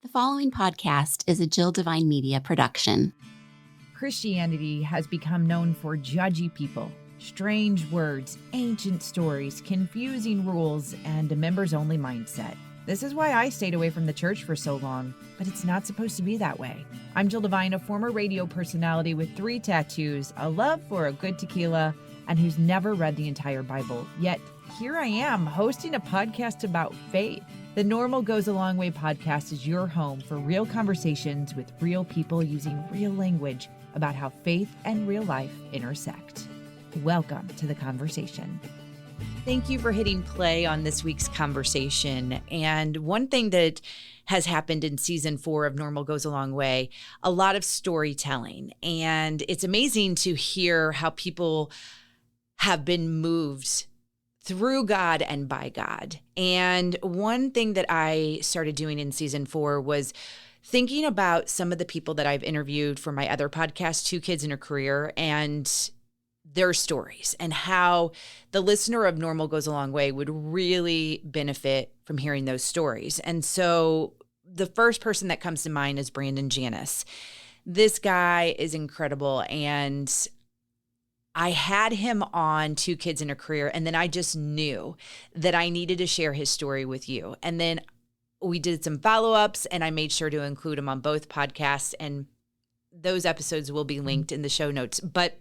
The following podcast is a Jill Devine Media production. Christianity has become known for judgy people, strange words, ancient stories, confusing rules, and a members-only mindset. This is why I stayed away from the church for so long, but it's not supposed to be that way. I'm Jill Devine, a former radio personality with 3 tattoos, a love for a good tequila, and who's never read the entire Bible. Yet here I am hosting a podcast about faith. The Normal Goes a Long Way podcast is your home for real conversations with real people using real language about how faith and real life intersect. Welcome to the conversation. Thank you for hitting play on this week's conversation. And one thing that has happened in season 4 of Normal Goes a Long Way, a lot of storytelling. And it's amazing to hear how people have been moved through God and by God. And one thing that I started doing in season 4 was thinking about some of the people that I've interviewed for my other podcast, 2 Kids in a Career, and their stories, and how the listener of Normal Goes a Long Way would really benefit from hearing those stories. And so the first person that comes to mind is Brandon Janis. This guy is incredible, and I had him on 2 Kids in a Career, and then I just knew that I needed to share his story with you. And then we did some follow-ups, and I made sure to include him on both podcasts, and those episodes will be linked in the show notes. But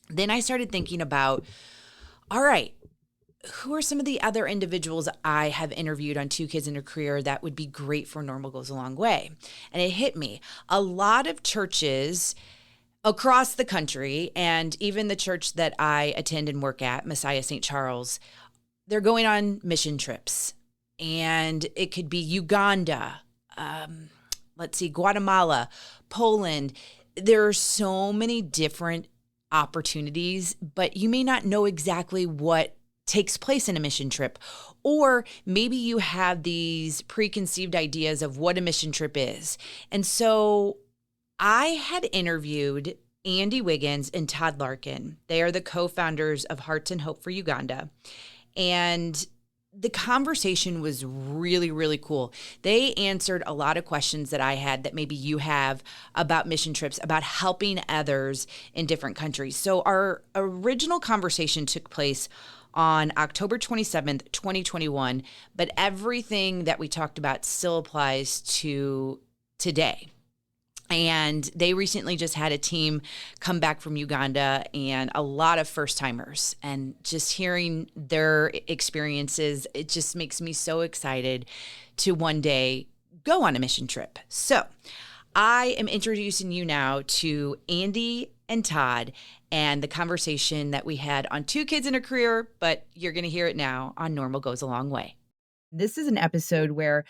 then I started thinking about, all right, who are some of the other individuals I have interviewed on 2 Kids in a Career that would be great for Normal Goes a Long Way? And it hit me. A lot of churches across the country, and even the church that I attend and work at, Messiah St. Charles, they're going on mission trips. And it could be Uganda, Guatemala, Poland. There are so many different opportunities, but you may not know exactly what takes place in a mission trip. Or maybe you have these preconceived ideas of what a mission trip is. And so I had interviewed Andy Wiggins and Todd Larkin. They are the co-founders of Hearts and Hope for Uganda. And the conversation was really, really cool. They answered a lot of questions that I had that maybe you have about mission trips, about helping others in different countries. So our original conversation took place on October 27th, 2021, but everything that we talked about still applies to today. And they recently just had a team come back from Uganda, and a lot of first timers, and just hearing their experiences, it just makes me so excited to one day go on a mission trip. So I am introducing you now to Andy and Todd and the conversation that we had on 2 Kids in a Career, but you're going to hear it now on Normal Goes a Long Way. This is an episode where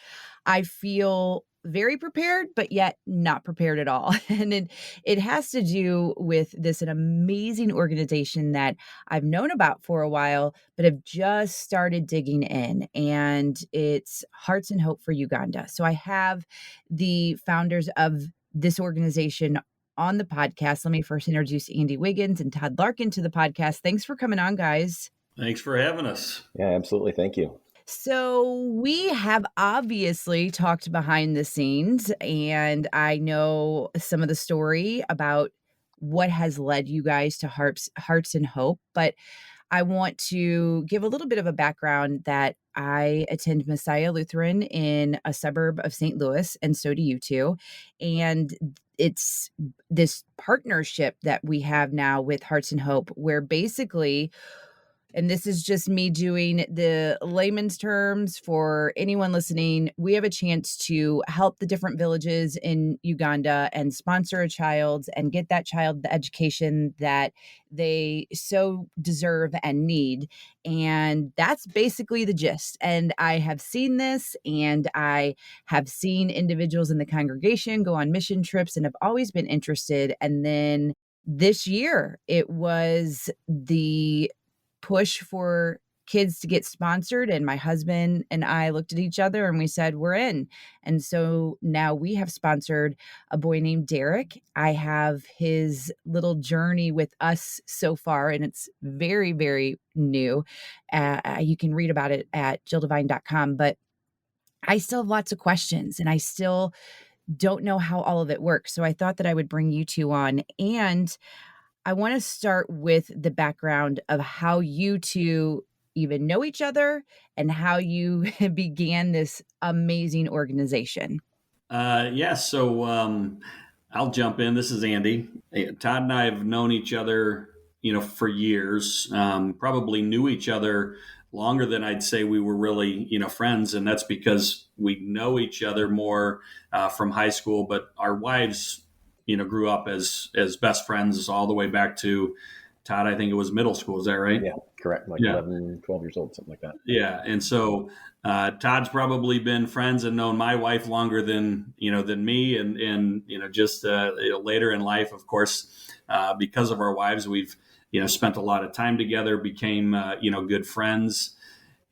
I feel very prepared, but yet not prepared at all. And it has to do with an amazing organization that I've known about for a while, but have just started digging in. And it's Hearts and Hope for Uganda. So I have the founders of this organization on the podcast. Let me first introduce Andy Wiggins and Todd Larkin to the podcast. Thanks for coming on, guys. Thanks for having us. Yeah, absolutely. Thank you. So we have obviously talked behind the scenes, and I know some of the story about what has led you guys to Hearts and Hope, but I want to give a little bit of a background that I attend Messiah Lutheran in a suburb of St. Louis, and so do you two. And it's this partnership that we have now with Hearts and Hope, where basically, and this is just me doing the layman's terms for anyone listening, we have a chance to help the different villages in Uganda and sponsor a child and get that child the education that they so deserve and need. And that's basically the gist. And I have seen this, and I have seen individuals in the congregation go on mission trips, and have always been interested. And then this year, it was the push for kids to get sponsored, and my husband and I looked at each other and we said, we're in. And so now we have sponsored a boy named Derek. I have his little journey with us so far, and it's very, very new. You can read about it at jilldevine.com, but I still have lots of questions and I still don't know how all of it works. So I thought that I would bring you two on. And I want to start with the background of how you two even know each other and how you began this amazing organization. Yeah, so I'll jump in. This is Andy. Todd and I have known each other, for years. Probably knew each other longer than I'd say we were really, friends, and that's because we know each other more from high school. But our wives, grew up as best friends all the way back to Todd. I think it was middle school. Is that right? Yeah, correct. Like Yeah. 11, 12 years old, something like that. Yeah, and so Todd's probably been friends and known my wife longer than me, and just later in life, of course, because of our wives, we've spent a lot of time together, became good friends,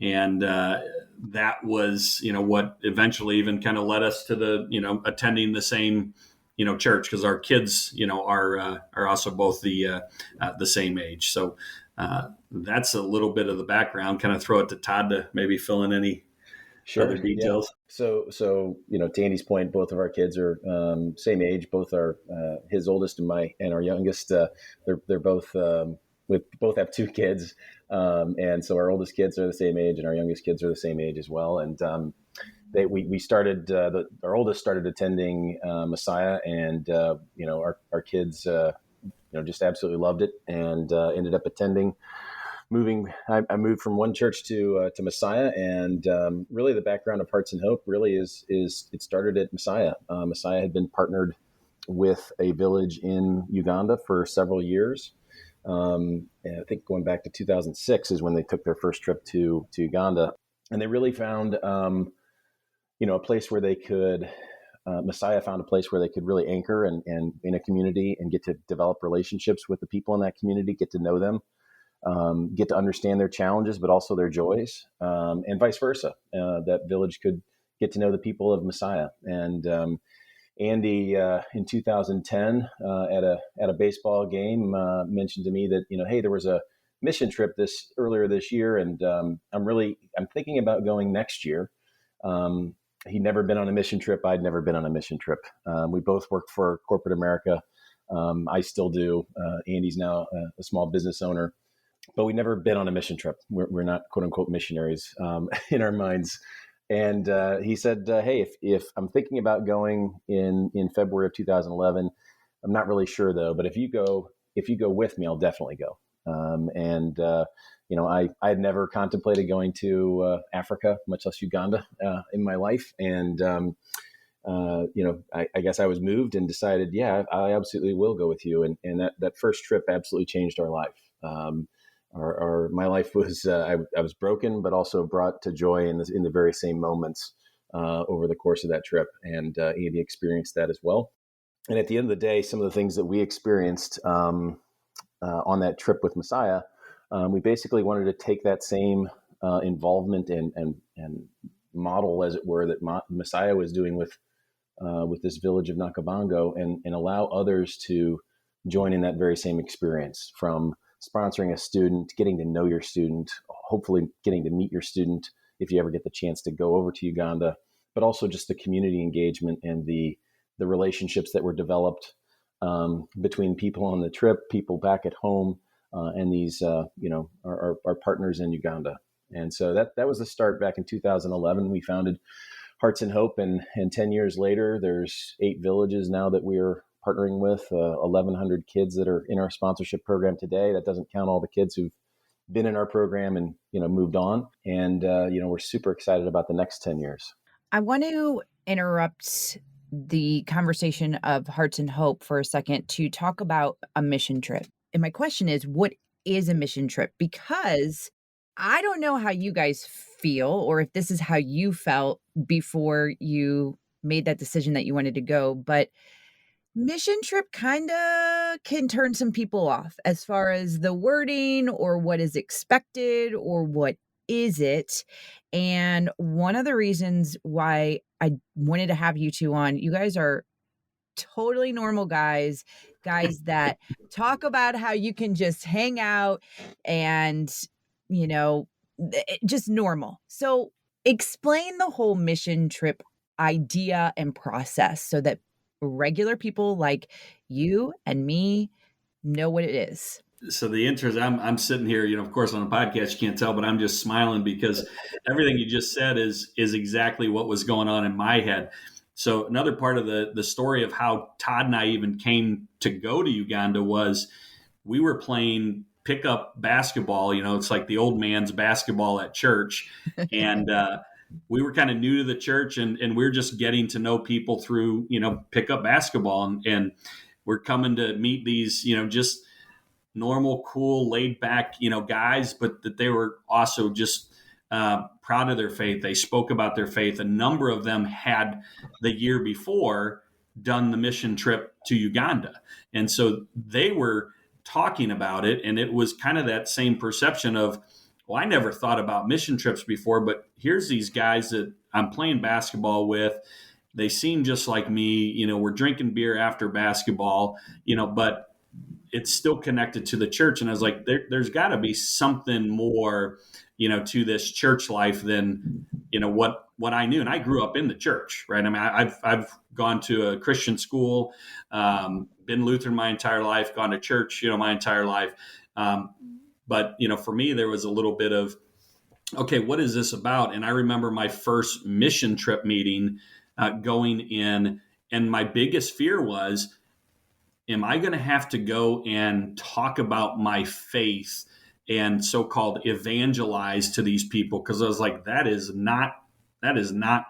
and that was what eventually even kind of led us to the attending the same church, because our kids are also both the same age. So that's a little bit of the background. Kind of throw it to Todd to maybe fill in any other details. Yeah. So to Andy's point, both of our kids are same age. Both are his oldest and our youngest. They're both we both have two kids, and so our oldest kids are the same age, and our youngest kids are the same age as well. And we started our oldest started attending Messiah, and our kids just absolutely loved it, and ended up attending. I moved from one church to Messiah, and really the background of Hearts and Hope really is it started at Messiah. Messiah had been partnered with a village in Uganda for several years. And I think going back to 2006 is when they took their first trip to Uganda, and they really found a place where they could. Messiah found a place where they could really anchor and in a community and get to develop relationships with the people in that community, get to know them, get to understand their challenges, but also their joys, and vice versa. That village could get to know the people of Messiah. And Andy, in 2010, at a baseball game, mentioned to me that hey, there was a mission trip earlier this year, and I'm thinking about going next year. He'd never been on a mission trip. I'd never been on a mission trip. We both worked for corporate America. I still do. Andy's now a small business owner, but we've never been on a mission trip. We're not quote unquote missionaries in our minds. And he said, hey, if I'm thinking about going in February of 2011, I'm not really sure though, but if you go with me, I'll definitely go. I had never contemplated going to Africa, much less Uganda, in my life. And, I guess I was moved and decided, yeah, I absolutely will go with you. And that first trip absolutely changed our life. My life was, I was broken, but also brought to joy in the very same moments over the course of that trip. And Andy experienced that as well. And at the end of the day, some of the things that we experienced on that trip with Messiah, we basically wanted to take that same involvement and model, as it were, that Messiah was doing with this village of Nakabango, and allow others to join in that very same experience, from sponsoring a student, getting to know your student, hopefully getting to meet your student if you ever get the chance to go over to Uganda, but also just the community engagement and the relationships that were developed between people on the trip, people back at home, and these, our partners in Uganda. And so that was the start back in 2011. We founded Hearts and Hope, and 10 years later, there's 8 villages now that we're partnering with, 1,100 kids that are in our sponsorship program today. That doesn't count all the kids who've been in our program and, moved on. And, we're super excited about the next 10 years. I want to interrupt the conversation of Hearts and Hope for a second to talk about a mission trip. And my question is, what is a mission trip? Because I don't know how you guys feel, or if this is how you felt before you made that decision that you wanted to go, but mission trip kind of can turn some people off as far as the wording or what is expected or what is it. And one of the reasons why I wanted to have you two on, you guys are totally normal guys that talk about how you can just hang out and, just normal. So Explain the whole mission trip idea and process so that regular people like you and me know what it is. So the interest, I'm sitting here, of course on a podcast, you can't tell, but I'm just smiling because everything you just said is exactly what was going on in my head. So another part of the story of how Todd and I even came to go to Uganda was we were playing pickup basketball. It's like the old man's basketball at church. And we were kind of new to the church, and we we're just getting to know people through, pickup basketball. And we're coming to meet these, just normal, cool, laid back, guys, but that they were also just proud of their faith. They spoke about their faith. A number of them had the year before done the mission trip to Uganda. And so they were talking about it. And it was kind of that same perception of, well, I never thought about mission trips before, but here's these guys that I'm playing basketball with. They seem just like me. We're drinking beer after basketball, but it's still connected to the church. And I was like, there's got to be something more, to this church life than, what I knew. And I grew up in the church, right? I mean, I've gone to a Christian school, been Lutheran my entire life, gone to church, my entire life. But, for me, there was a little bit of, okay, what is this about? And I remember my first mission trip meeting going in, and my biggest fear was, am I going to have to go and talk about my faith and so-called evangelize to these people? Because I was like, that is not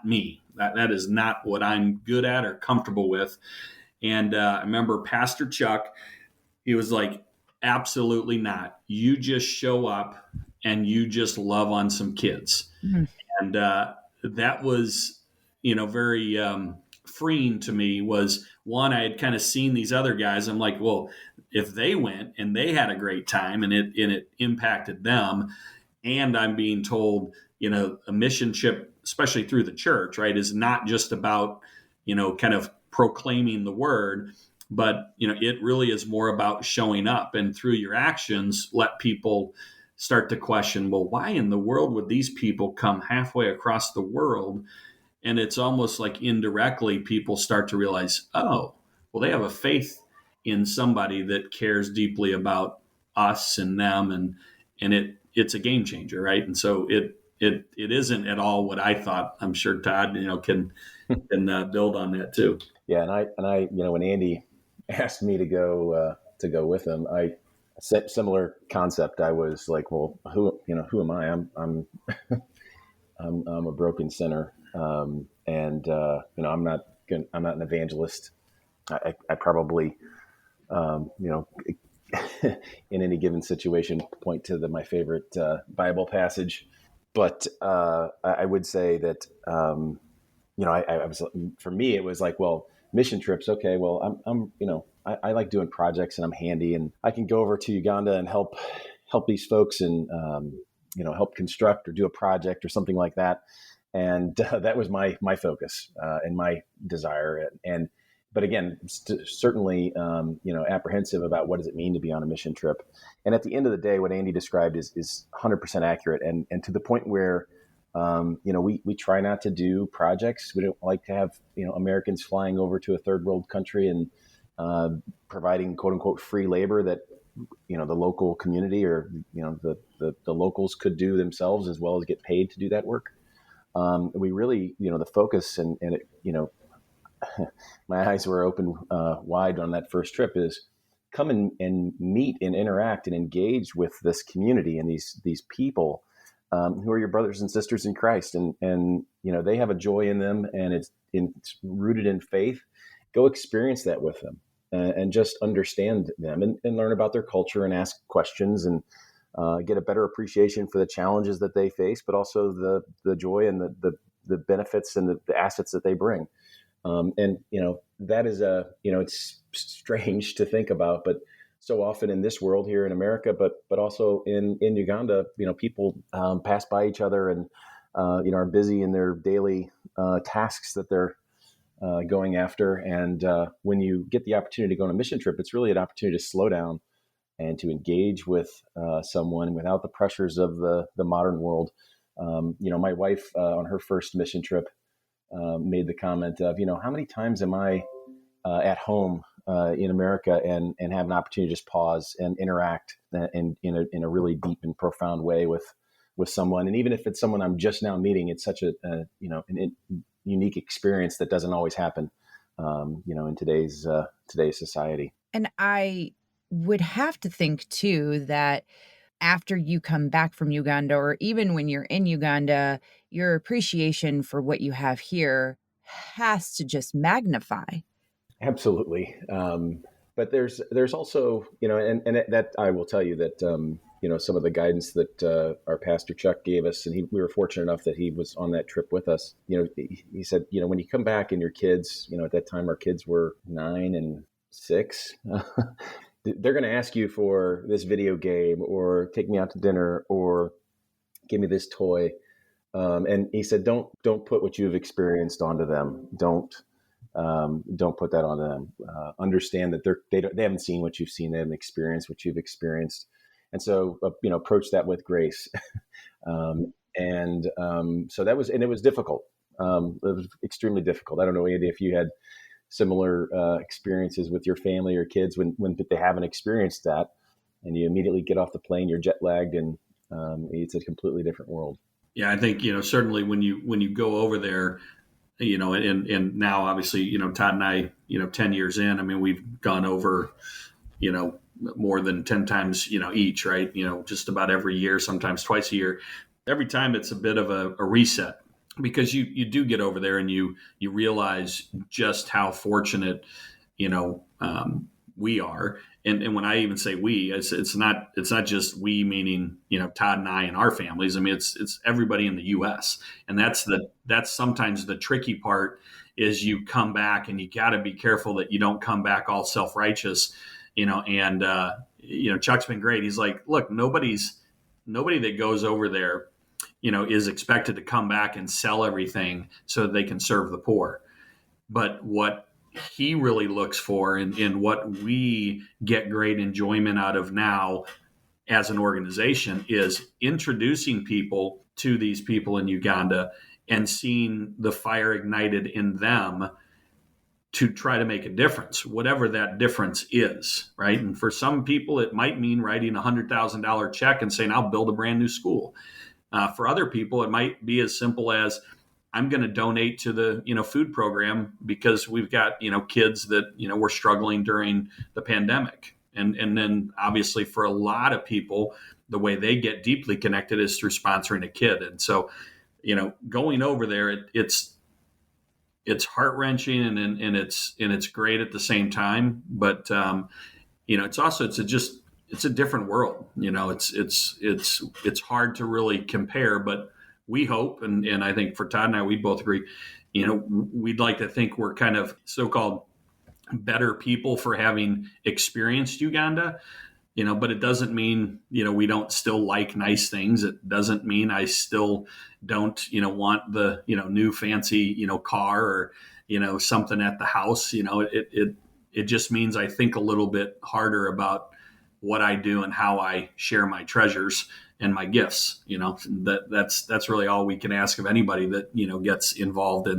me. That is not what I'm good at or comfortable with. And I remember Pastor Chuck, he was like, absolutely not. You just show up and you just love on some kids. Mm-hmm. And that was, very freeing to me. Was one, I had kind of seen these other guys. I'm like, well, if they went and they had a great time and it impacted them, and I'm being told, a mission trip, especially through the church, right, is not just about, kind of proclaiming the word, but, it really is more about showing up, and through your actions, let people start to question, well, why in the world would these people come halfway across the world? And it's almost like indirectly people start to realize, oh, well, they have a faith in somebody that cares deeply about us and them, and it's a game changer, right? And so it isn't at all what I thought. I'm sure Todd, can build on that too. Yeah, and I, when Andy asked me to go with him, I said similar concept. I was like, well, who am I? I'm I'm a broken sinner. I'm not an evangelist. I probably, in any given situation, point to my favorite Bible passage. But I would say that, I was, for me, it was like, well, mission trips. Okay, well, I like doing projects, and I'm handy, and I can go over to Uganda and help these folks and, help construct or do a project or something like that. And that was my focus and my desire. But again, certainly, apprehensive about what does it mean to be on a mission trip. And at the end of the day, what Andy described is 100% accurate. And to the point where, we try not to do projects. We don't like to have, Americans flying over to a third world country and providing quote unquote free labor that, the local community or, the locals could do themselves as well as get paid to do that work. We really, the focus and it, my eyes were open wide on that first trip is come and meet and interact and engage with this community and these people who are your brothers and sisters in Christ. And they have a joy in them, and it's rooted in faith. Go experience that with them and just understand them and learn about their culture and ask questions and get a better appreciation for the challenges that they face, but also the joy and the benefits and the assets that they bring. That is it's strange to think about, but so often in this world here in America, but also in Uganda, people pass by each other and, are busy in their daily tasks that they're going after. And when you get the opportunity to go on a mission trip, it's really an opportunity to slow down and to engage with someone without the pressures of the modern world, My wife on her first mission trip made the comment of, how many times am I at home in America and have an opportunity to just pause and interact in a really deep and profound way with someone. And even if it's someone I'm just now meeting, it's such a unique experience that doesn't always happen, in today's society. And I would have to think too that after you come back from Uganda, or even when you're in Uganda, your appreciation for what you have here has to just magnify. Absolutely. But there's also, and that I will tell you that, some of the guidance that our pastor Chuck gave us, and we were fortunate enough that he was on that trip with us. He said, when you come back and your kids, at that time our kids were 9 and 6, they're going to ask you for this video game or take me out to dinner or give me this toy. And he said, don't put what you've experienced onto them. Don't put that on them. Understand that they haven't seen what you've seen. They haven't experienced what you've experienced. And so, approach that with grace. So that was, and it was difficult. It was extremely difficult. I don't know, Andy, if you had similar experiences with your family or kids when they haven't experienced that, and you immediately get off the plane, you're jet lagged, and it's a completely different world. Yeah, I think, certainly when you go over there, and now obviously, Todd and I, 10 years in, I mean, we've gone over, more than 10 times, each, right? Just about every year, sometimes twice a year. Every time it's a bit of a reset, because you do get over there and you realize just how fortunate, we are. And when I even say we, it's not just we, meaning, Todd and I and our families. I mean, it's everybody in the U.S. And that's sometimes the tricky part is you come back and you got to be careful that you don't come back all self-righteous, and Chuck's been great. He's like, look, nobody that goes over there, is expected to come back and sell everything so that they can serve the poor. But what he really looks for, and what we get great enjoyment out of now as an organization, is introducing people to these people in Uganda and seeing the fire ignited in them to try to make a difference, whatever that difference is, right? And for some people, it might mean writing a $100,000 check and saying, I'll build a brand new school. For other people, it might be as simple as, I'm going to donate to the, food program because we've got, kids that, were struggling during the pandemic. And then obviously for a lot of people, the way they get deeply connected is through sponsoring a kid. And so, going over there, it's heart-wrenching and it's great at the same time. But, it's a different world. It's hard to really compare, but we hope, and I think for Todd and I, we both agree, we'd like to think we're kind of so-called better people for having experienced Uganda, but it doesn't mean, we don't still like nice things. It doesn't mean I still don't, want the, new fancy, car or, something at the house. It just means I think a little bit harder about what I do and how I share my treasures and my gifts. That's really all we can ask of anybody that, gets involved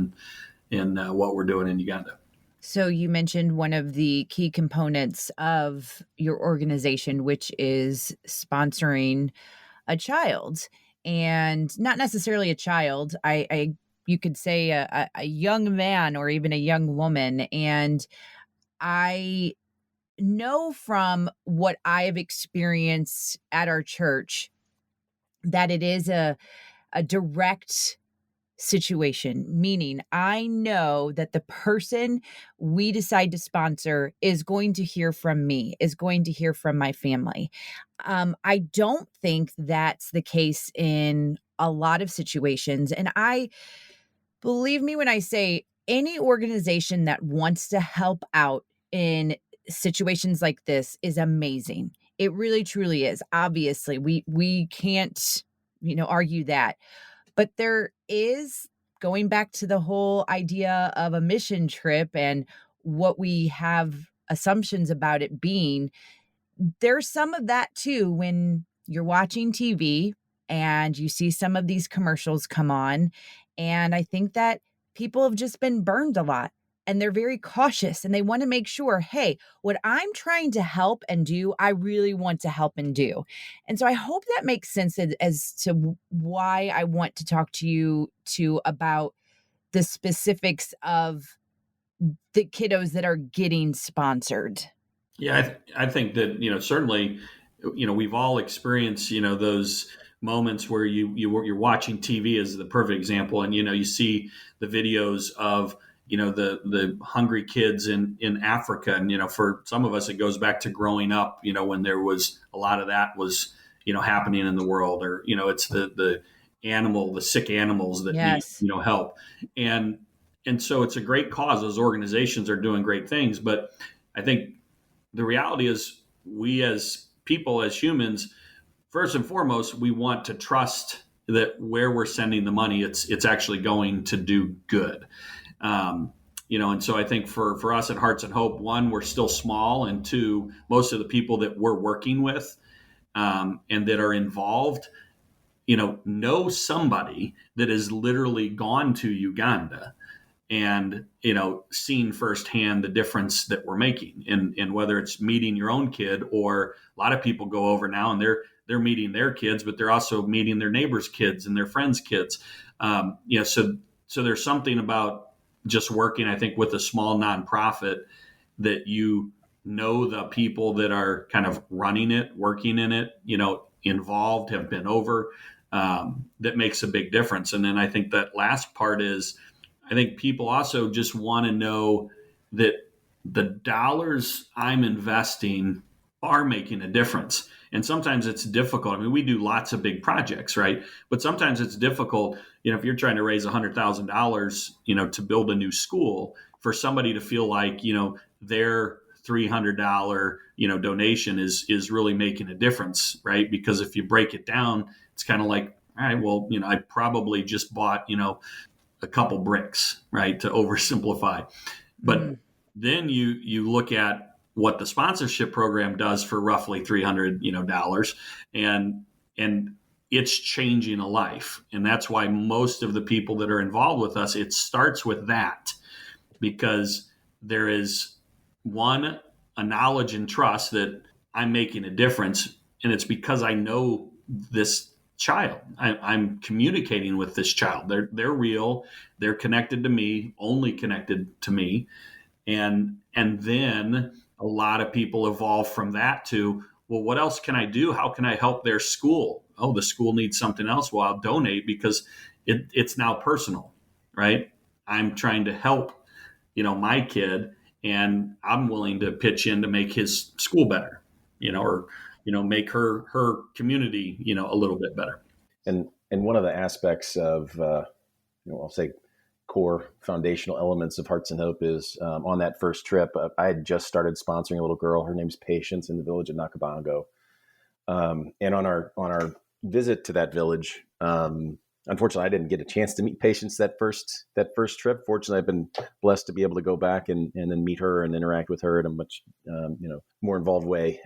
in what we're doing in Uganda. So you mentioned one of the key components of your organization, which is sponsoring a child, and not necessarily a child. You could say a young man or even a young woman. And I know from what I've experienced at our church that it is a direct situation, meaning I know that the person we decide to sponsor is going to hear from me, is going to hear from my family. I don't think that's the case in a lot of situations. And I believe me when I say any organization that wants to help out in situations like this is amazing. It really truly is. Obviously, we can't, argue that. But there is, going back to the whole idea of a mission trip and what we have assumptions about it being, there's some of that too when you're watching TV and you see some of these commercials come on. And I think that people have just been burned a lot, and they're very cautious, and they want to make sure, hey, what I'm trying to help and do, I really want to help and do. And so I hope that makes sense as to why I want to talk to you about the specifics of the kiddos that are getting sponsored. Yeah, I think that, certainly, we've all experienced, those moments where you're watching TV as the perfect example. And, you see the videos of, the hungry kids in Africa. And, for some of us, it goes back to growing up, when there was a lot of that was, happening in the world, or, it's the sick animals that Yes. need, help. And so it's a great cause. Those organizations are doing great things. But I think the reality is, we as people, as humans, first and foremost, we want to trust that where we're sending the money, it's actually going to do good. And so I think for us at Hearts and Hope, one, we're still small, and two, most of the people that we're working with and that are involved, know somebody that has literally gone to Uganda and, seen firsthand the difference that we're making. And whether it's meeting your own kid, or a lot of people go over now and they're meeting their kids, but they're also meeting their neighbors' kids and their friends' kids. So there's something about just working, I think, with a small nonprofit that the people that are kind of running it, working in it, involved, have been over, that makes a big difference. And then I think that last part is, I think people also just want to know that the dollars I'm investing are making a difference. And sometimes it's difficult. I mean, we do lots of big projects, right? But sometimes it's difficult, if you're trying to raise $100,000, to build a new school, for somebody to feel like, their $300, donation is really making a difference, right? Because if you break it down, it's kind of like, all right, well, I probably just bought, a couple bricks, right, to oversimplify. But then you look at what the sponsorship program does for roughly $300, and it's changing a life. And that's why most of the people that are involved with us, it starts with that, because there is, one, a knowledge and trust that I'm making a difference. And it's because I know this child. I'm communicating with this child. They're real. They're connected to me, only connected to me. And then a lot of people evolve from that to, well, what else can I do? How can I help their school? Oh, the school needs something else. Well, I'll donate, because it's now personal, right? I'm trying to help, my kid, and I'm willing to pitch in to make his school better, or make her community, a little bit better. And one of the aspects of, I'll say core foundational elements of Hearts and Hope is on that first trip, I had just started sponsoring a little girl. Her name's Patience, in the village of Nakabongo. And on our visit to that village, unfortunately, I didn't get a chance to meet Patience that first trip. Fortunately, I've been blessed to be able to go back and then meet her and interact with her in a much more involved way.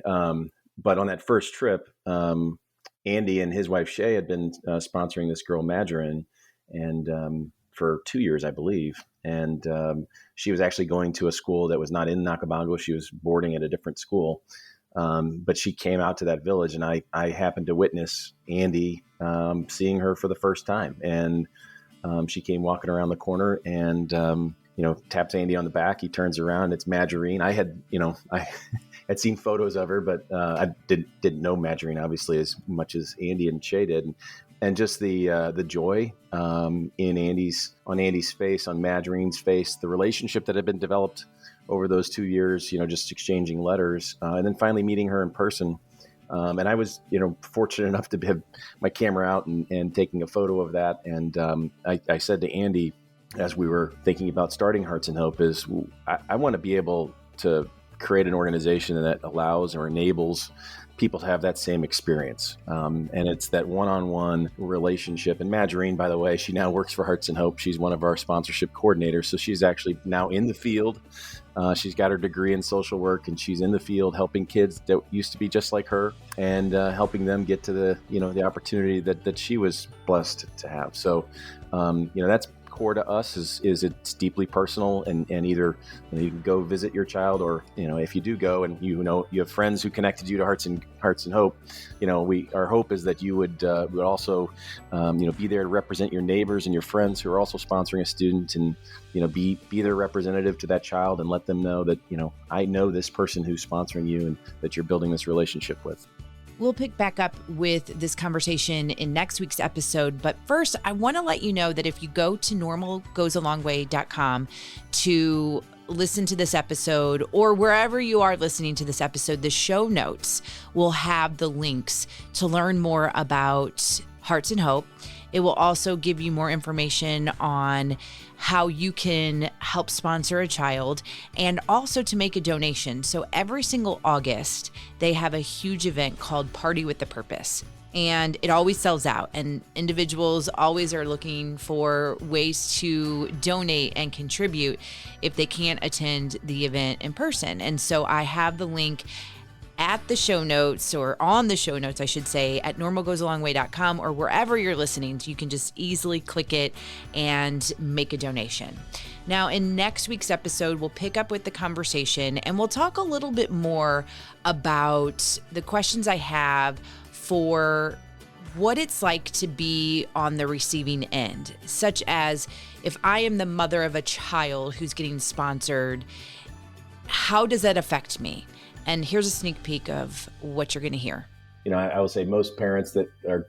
But on that first trip, Andy and his wife Shay had been sponsoring this girl Madeline, and for 2 years, I believe. And she was actually going to a school that was not in Nakabongo. She was boarding at a different school. But she came out to that village, and I happened to witness Andy seeing her for the first time. And she came walking around the corner and, taps Andy on the back. He turns around. It's Margarine. I had seen photos of her, but I didn't know Margarine, obviously, as much as Andy and Shay did. And just the joy on Andy's face, on Margarine's face, the relationship that had been developed over those 2 years, just exchanging letters, and then finally meeting her in person. And I was, fortunate enough to have my camera out and taking a photo of that. And I said to Andy, as we were thinking about starting Hearts and Hope, is I want to be able to create an organization that allows or enables people to have that same experience. And it's that one-on-one relationship. And Margarine, by the way, she now works for Hearts and Hope. She's one of our sponsorship coordinators. So she's actually now in the field. She's got her degree in social work, and she's in the field helping kids that used to be just like her, and helping them get to the opportunity that she was blessed to have. So, that's core to us is it's deeply personal, and either you can go visit your child, or if you do go and you have friends who connected you to Hearts and Hope, our hope is that you would also be there to represent your neighbors and your friends who are also sponsoring a student, and be their representative to that child, and let them know that I know this person who's sponsoring you, and that you're building this relationship with. We'll pick back up with this conversation in next week's episode. But first, I want to let you know that if you go to normalgoesalongway.com to listen to this episode, or wherever you are listening to this episode, the show notes will have the links to learn more about Hearts and Hope. It will also give you more information on how you can help sponsor a child, and also to make a donation. So every single August, they have a huge event called Party with the Purpose. And it always sells out, and individuals always are looking for ways to donate and contribute if they can't attend the event in person. And so I have the link at the show notes, or on the show notes, I should say, at normalgoesalongway.com, or wherever you're listening. So you can just easily click it and make a donation. Now, in next week's episode, we'll pick up with the conversation, and we'll talk a little bit more about the questions I have for what it's like to be on the receiving end, such as if I am the mother of a child who's getting sponsored, how does that affect me? And here's a sneak peek of what you're going to hear. I will say most parents that are,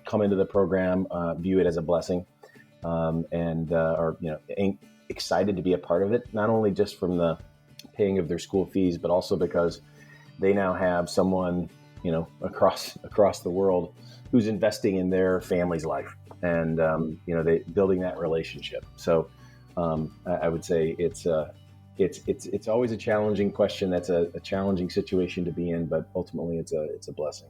come into the program view it as a blessing, and are, excited to be a part of it, not only just from the paying of their school fees, but also because they now have someone, across the world who's investing in their family's life, and, they building that relationship. So I would say it's always a challenging question. That's a challenging situation to be in, but ultimately it's a blessing.